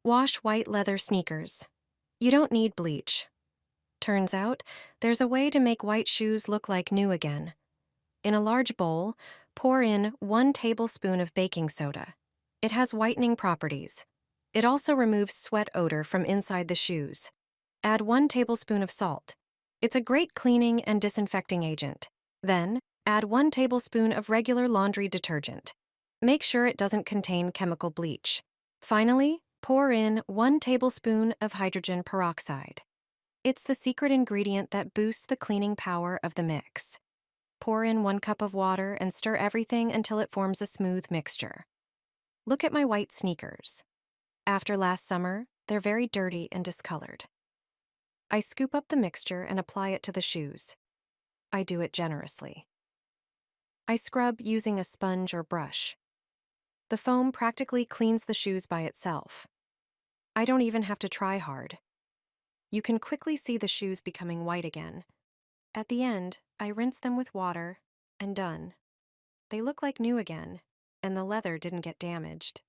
Wash white leather sneakers. You don't need bleach. Turns out, there's a way to make white shoes look like new again. In a large bowl, pour in 1 tablespoon of baking soda. It has whitening properties. It also removes sweat odor from inside the shoes. Add 1 tablespoon of salt. It's a great cleaning and disinfecting agent. Then, add 1 tablespoon of regular laundry detergent. Make sure it doesn't contain chemical bleach. Finally, pour in 1 tablespoon of hydrogen peroxide. It's the secret ingredient that boosts the cleaning power of the mix. Pour in 1 cup of water and stir everything until it forms a smooth mixture. Look at my white sneakers. After last summer, they're very dirty and discolored. I scoop up the mixture and apply it to the shoes. I do it generously. I scrub using a sponge or brush. The foam practically cleans the shoes by itself. I don't even have to try hard. You can quickly see the shoes becoming white again. At the end, I rinse them with water, and done. They look like new again, and the leather didn't get damaged.